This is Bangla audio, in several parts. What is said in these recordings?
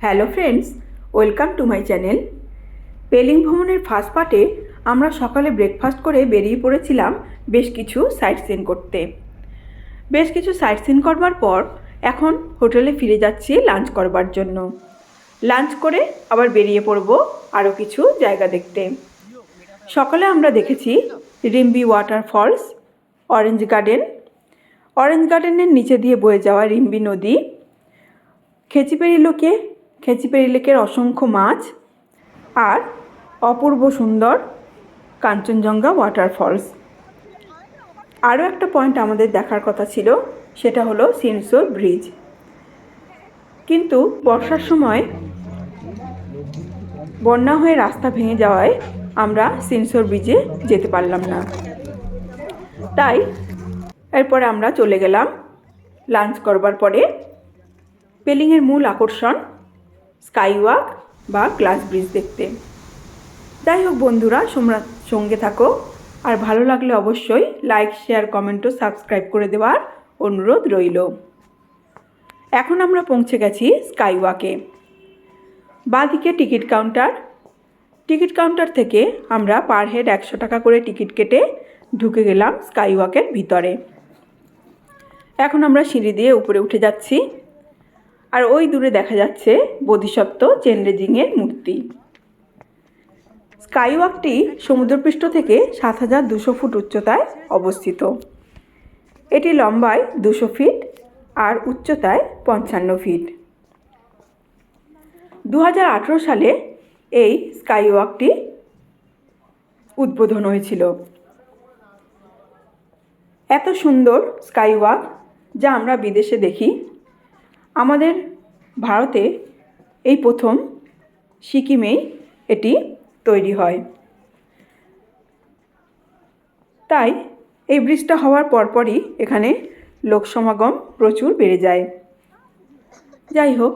Hello friends, welcome to my channel. Pelling ভ্রমণের ফার্স্ট পার্টে আমরা সকালে ব্রেকফাস্ট করে বেরিয়ে পড়েছিলাম বেশ কিছু সাইট সিন করতে। বেশ কিছু সাইট সিন করবার পর এখন হোটেলে ফিরে যাচ্ছি লাঞ্চ করবার জন্য। লাঞ্চ করে আবার বেরিয়ে পড়ব আরও কিছু জায়গা দেখতে। সকালে আমরা দেখেছি রিম্বি ওয়াটারফলস, অরেঞ্জ গার্ডেনের নিচে দিয়ে বয়ে যাওয়া রিম্বি নদী, খেচিপেরি লেকের অসংখ্য মাছ আর অপূর্ব সুন্দর কাঞ্চনজঙ্ঘা ওয়াটারফলস। আরও একটা পয়েন্ট আমাদের দেখার কথা ছিল, সেটা হলো সিনসোর ব্রিজ, কিন্তু বর্ষার সময় বন্যা হয়ে রাস্তা ভেঙে যাওয়ায় আমরা সিনসোর ব্রিজে যেতে পারলাম না। তাই এরপরে আমরা চলে গেলাম লাঞ্চ করবার পরে পেলিংয়ের মূল আকর্ষণ স্কাইওয়াক বা গ্লাস ব্রিজ দেখতে। যাই হোক বন্ধুরা, সঙ্গে থাকো, আর ভালো লাগলে অবশ্যই লাইক, শেয়ার, কমেন্ট ও সাবস্ক্রাইব করে দেওয়ার অনুরোধ রইল। এখন আমরা পৌঁছে গেছি স্কাইওয়াকে। বাঁদিকে টিকিট কাউন্টার থেকে আমরা পার হেড 100 টাকা করে টিকিট কেটে ঢুকে গেলাম স্কাইওয়াকের ভিতরে। এখন আমরা সিঁড়ি দিয়ে উপরে উঠে যাচ্ছি, আর ওই দূরে দেখা যাচ্ছে বোধিসত্ত্ব চেনরেজিংয়ের মূর্তি। স্কাইওয়াকটি সমুদ্রপৃষ্ঠ থেকে 7200 ফুট উচ্চতায় অবস্থিত। এটি লম্বায় 200 ফিট আর উচ্চতায় 55 ফিট। 2018 সালে এই স্কাইওয়াকটি উদ্বোধন হয়েছিল। এত সুন্দর স্কাইওয়াক যা আমরা বিদেশে দেখি, আমাদের ভারতে এই প্রথম সিকিমেই এটি তৈরি হয়। তাই এই ব্রিজটা হওয়ার পরপরই এখানে লোক সমাগম প্রচুর বেড়ে যায়। যাই হোক,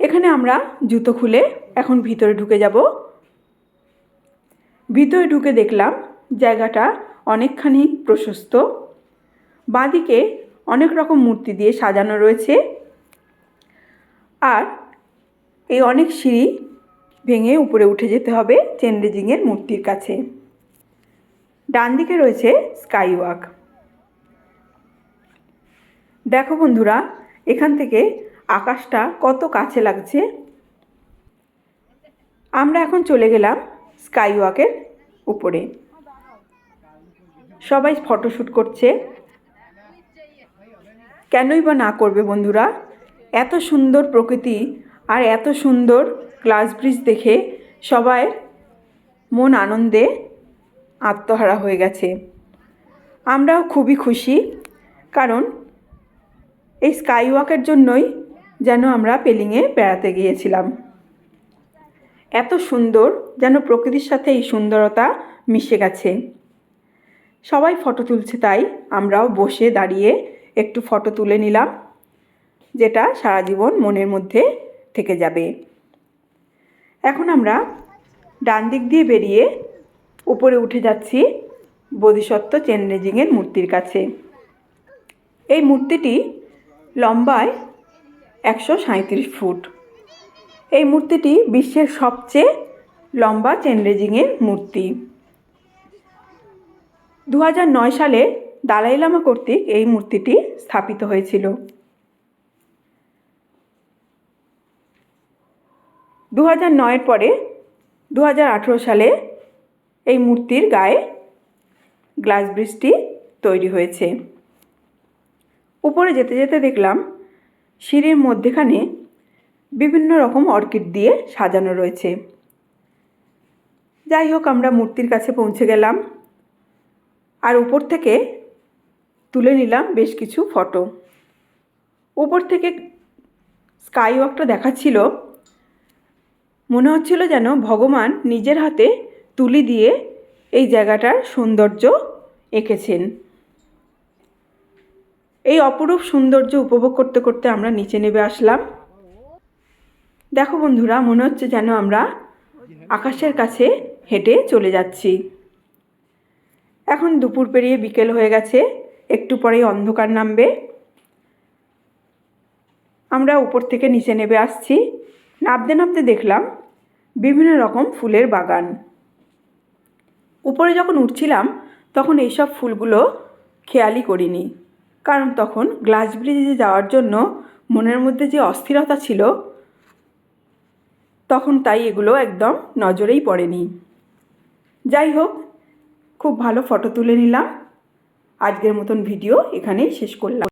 এখানে আমরা জুতো খুলে এখন ভিতরে ঢুকে যাব। ভিতরে ঢুকে দেখলাম জায়গাটা অনেকখানি প্রশস্ত। বাঁদিকে অনেক রকম মূর্তি দিয়ে সাজানো রয়েছে, আর এই অনেক সিঁড়ি ভেঙে উপরে উঠে যেতে হবে চেনরেজিংয়ের মূর্তির কাছে। ডান দিকে রয়েছে স্কাইওয়াক। দেখো বন্ধুরা, এখান থেকে আকাশটা কত কাছে লাগছে। আমরা এখন চলে গেলাম স্কাইওয়াকের উপরে। সবাই ফটোশ্যুট করছে। কেনই বা না করবে বন্ধুরা, এত সুন্দর প্রকৃতি আর এত সুন্দর গ্লাস ব্রিজ দেখে সবাই মন আনন্দে আত্মহারা হয়ে গেছে। আমরাও খুবই খুশি, কারণ এই স্কাইওয়াকের জন্যই যেন আমরা পেলিংয়ে বেড়াতে গিয়েছিলাম। এত সুন্দর, যেন প্রকৃতির সাথে এই সুন্দরতা মিশে গেছে। সবাই ফটো তুলছে, তাই আমরাও বসে দাঁড়িয়ে একটু ফটো তুলে নিলাম, যেটা সারা জীবন মনের মধ্যে থেকে যাবে। এখন আমরা ডান দিক দিয়ে বেরিয়ে উপরে উঠে যাচ্ছি বোধিসত্ত্ব চেনরেজিংয়ের মূর্তির কাছে। এই মূর্তিটি লম্বায় 137 ফুট। এই মূর্তিটি বিশ্বের সবচেয়ে লম্বা চেনরেজিংয়ের মূর্তি। 2009 সালে দালাই লামা কর্তৃক এই মূর্তিটি স্থাপিত হয়েছিল। 2009 পরে 2018 সালে এই মূর্তির গায়ে গ্লাস ব্রিজটি তৈরি হয়েছে। উপরে যেতে যেতে দেখলাম সিঁড়ির মধ্যেখানে বিভিন্ন রকম অর্কিড দিয়ে সাজানো রয়েছে। যাই হোক, আমরা মূর্তির কাছে পৌঁছে গেলাম, আর উপর থেকে তুলে নিলাম বেশ কিছু ফটো। উপর থেকে স্কাইওয়াকটা দেখাচ্ছিল, মনে হচ্ছিল যেন ভগবান নিজের হাতে তুলি দিয়ে এই জায়গাটার সৌন্দর্য এঁকেছেন। এই অপরূপ সৌন্দর্য উপভোগ করতে করতে আমরা নিচে নেমে আসলাম। দেখো বন্ধুরা, মনে হচ্ছে যেন আমরা আকাশের কাছে হেঁটে চলে যাচ্ছি। এখন দুপুর পেরিয়ে বিকেল হয়ে গেছে, একটু পরেই অন্ধকার নামবে। আমরা উপর থেকে নিচে নেমে আসছি। নামতে নামতে দেখলাম বিভিন্ন রকম ফুলের বাগান। উপরে যখন উঠছিলাম তখন এইসব ফুলগুলো খেয়ালই করিনি, কারণ তখন গ্লাস ব্রিজে যাওয়ার জন্য মনের মধ্যে যে অস্থিরতা ছিল তখন তাই এগুলো একদম নজরেই পড়েনি। যাই হোক, খুব ভালো ফটো তুলে নিলাম। আজকের মতন ভিডিও এখানেই শেষ করলাম।